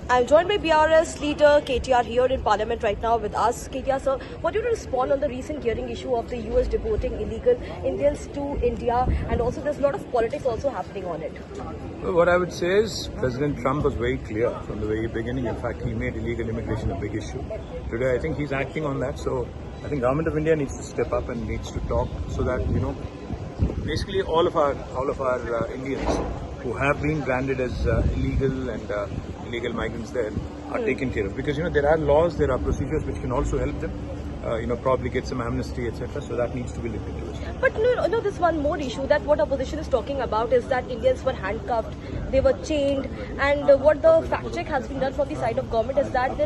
I'm joined by BRS leader KTR here in Parliament right now with us. KTR sir, what do you respond on the recent hearing issue of the US deporting illegal Indians to India, and also there's a lot of politics also happening on it? Well, what I would say is President Trump was very clear from the very beginning. In fact, he made illegal immigration a big issue. Today, I think he's acting on that. So I think Government of India needs to step up and needs to talk so that, basically all of our Indians who have been branded as illegal and illegal migrants there are taken care of. Because, there are laws, there are procedures which can also help them, probably get some amnesty, etc. So that needs to be looked into. But no, there's one more issue that what opposition is talking about is that Indians were handcuffed, they were chained, and what the fact check has been done from the side of government is that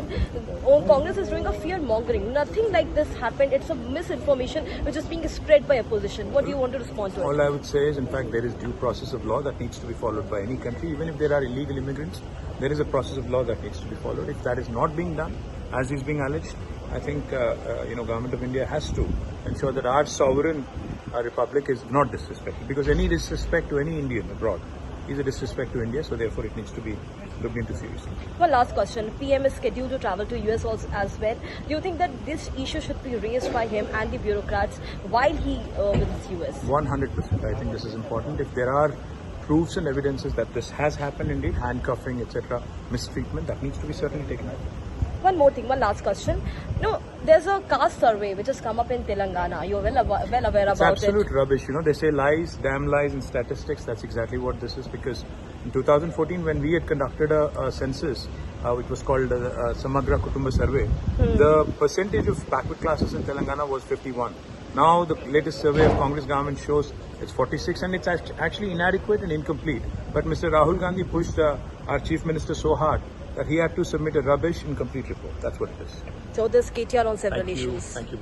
Congress is doing a fear mongering. Nothing like this happened. It's a misinformation which is being spread by opposition. What do you want to respond to it? All I would say is, in fact, there is due process of law that needs to be followed by any country. Even if there are illegal immigrants, there is a process of law that needs to be followed. If that is not being done, as is being alleged, I think, Government of India has to ensure that our sovereign republic is not disrespected. Because any disrespect to any Indian abroad is a disrespect to India, so therefore it needs to be looked into seriously. One last question. PM is scheduled to travel to US also as well. Do you think that this issue should be raised by him and the bureaucrats while he visits US? 100%. I think this is important. If there are proofs and evidences that this has happened indeed, handcuffing, etc., mistreatment, that needs to be certainly taken out. One more thing, one last question. There's a caste survey which has come up in Telangana. You're well aware about it. It's absolute rubbish. They say lies, damn lies in statistics. That's exactly what this is, because in 2014, when we had conducted a census, which was called Samagra Kutumba Survey, the percentage of backward classes in Telangana was 51. Now the latest survey of Congress government shows it's 46, and it's actually inadequate and incomplete. But Mr. Rahul Gandhi pushed our Chief Minister so hard that he had to submit a rubbish incomplete report. That's what it is. So this KTR on several issues. Thank you.